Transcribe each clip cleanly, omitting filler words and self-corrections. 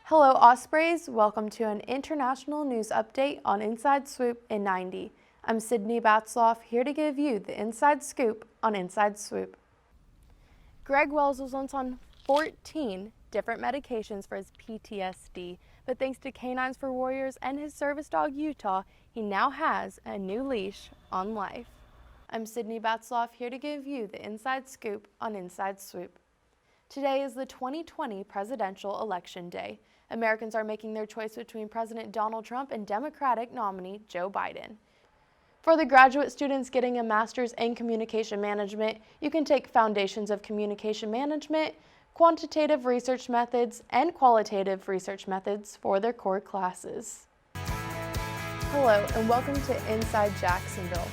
Hello Ospreys, welcome to an international news update on Inside Swoop in 90. I'm Sydnee Batzlaff, here to give you the inside scoop on Inside Swoop. Greg Wells was once on 14 different medications for his PTSD, but thanks to Canines for Warriors and his service dog Utah, he now has a new leash on life. I'm Sydnee Batzlaff, here to give you the inside scoop on Inside Swoop. Today is the 2020 presidential election day. Americans are making their choice between President Donald Trump and Democratic nominee Joe Biden. For the graduate students getting a master's in communication management, you can take Foundations of Communication Management, Quantitative Research Methods, and Qualitative Research Methods for their core classes. Hello, and welcome to Inside Jacksonville,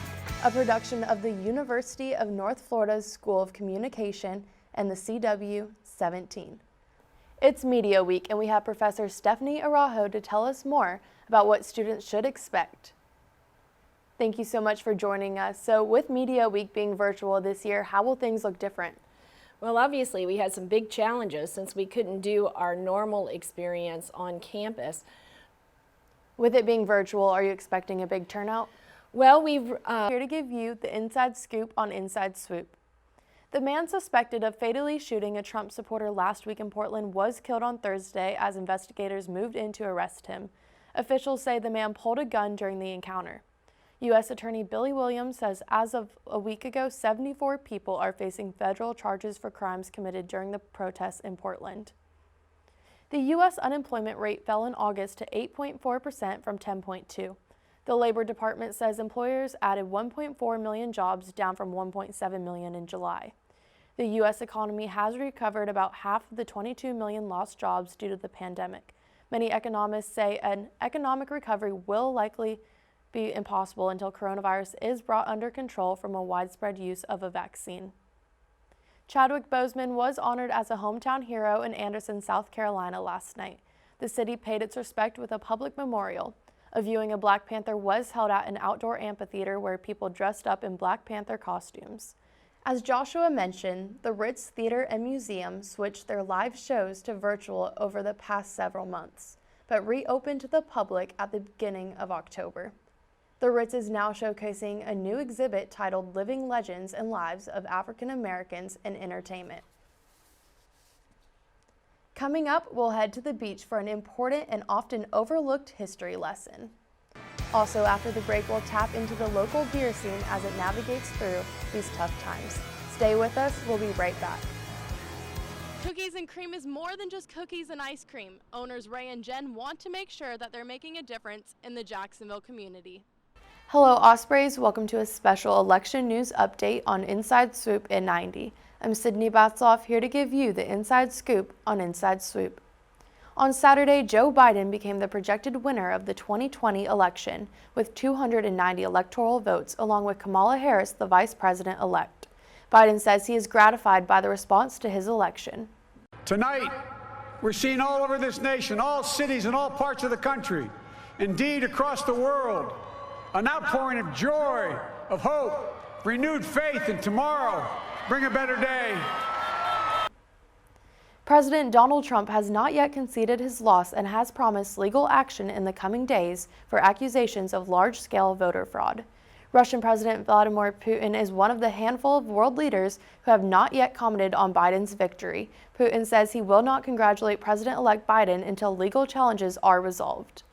a production of the University of North Florida's School of Communication and the CW17. It's Media Week, and we have Professor Stephanie Araujo to tell us more about what students should expect. Thank you so much for joining us. So with Media Week being virtual this year, how will things look different? Well, obviously we had some big challenges since we couldn't do our normal experience on campus. With it being virtual, are you expecting a big turnout? Well, here to give you the inside scoop on Inside Swoop. The man suspected of fatally shooting a Trump supporter last week in Portland was killed on Thursday as investigators moved in to arrest him. Officials say the man pulled a gun during the encounter. U.S. Attorney Billy Williams says as of a week ago, 74 people are facing federal charges for crimes committed during the protests in Portland. The U.S. unemployment rate fell in August to 8.4% from 10.2%. The Labor Department says employers added 1.4 million jobs, down from 1.7 million in July. The U.S. economy has recovered about half of the 22 million lost jobs due to the pandemic. Many economists say an economic recovery will likely be impossible until coronavirus is brought under control from a widespread use of a vaccine. Chadwick Boseman was honored as a hometown hero in Anderson, South Carolina last night. The city paid its respect with a public memorial. A viewing of Black Panther was held at an outdoor amphitheater where people dressed up in Black Panther costumes. As Joshua mentioned, the Ritz Theater and Museum switched their live shows to virtual over the past several months, but reopened to the public at the beginning of October. The Ritz is now showcasing a new exhibit titled Living Legends and Lives of African Americans in Entertainment. Coming up, we'll head to the beach for an important and often overlooked history lesson. Also, after the break, we'll tap into the local beer scene as it navigates through these tough times. Stay with us, we'll be right back. Cookies and Cream is more than just cookies and ice cream. Owners Ray and Jen want to make sure that they're making a difference in the Jacksonville community. Hello Ospreys, welcome to a special election news update on Inside Swoop in 90. I'm Sydnee Batzlaff, here to give you the inside scoop on Inside Swoop. On Saturday, Joe Biden became the projected winner of the 2020 election with 290 electoral votes, along with Kamala Harris, the vice president-elect. Biden says he is gratified by the response to his election. Tonight, we're seeing all over this nation, all cities and all parts of the country, indeed across the world, an outpouring of joy, of hope, renewed faith in tomorrow. Bring a better day. President Donald Trump has not yet conceded his loss and has promised legal action in the coming days for accusations of large-scale voter fraud. Russian President Vladimir Putin is one of the handful of world leaders who have not yet commented on Biden's victory. Putin says he will not congratulate President-elect Biden until legal challenges are resolved.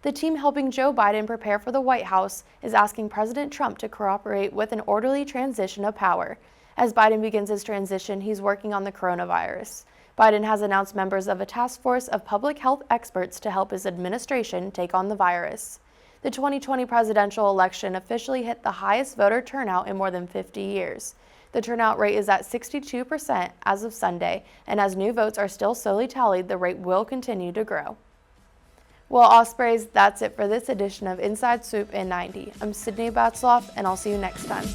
The team helping Joe Biden prepare for the White House is asking President Trump to cooperate with an orderly transition of power. As Biden begins his transition, he's working on the coronavirus. Biden has announced members of a task force of public health experts to help his administration take on the virus. The 2020 presidential election officially hit the highest voter turnout in more than 50 years. The turnout rate is at 62% as of Sunday, and as new votes are still slowly tallied, the rate will continue to grow. Well, Ospreys, that's it for this edition of Inside Swoop in 90. I'm Sydnee Batzlaff, and I'll see you next time.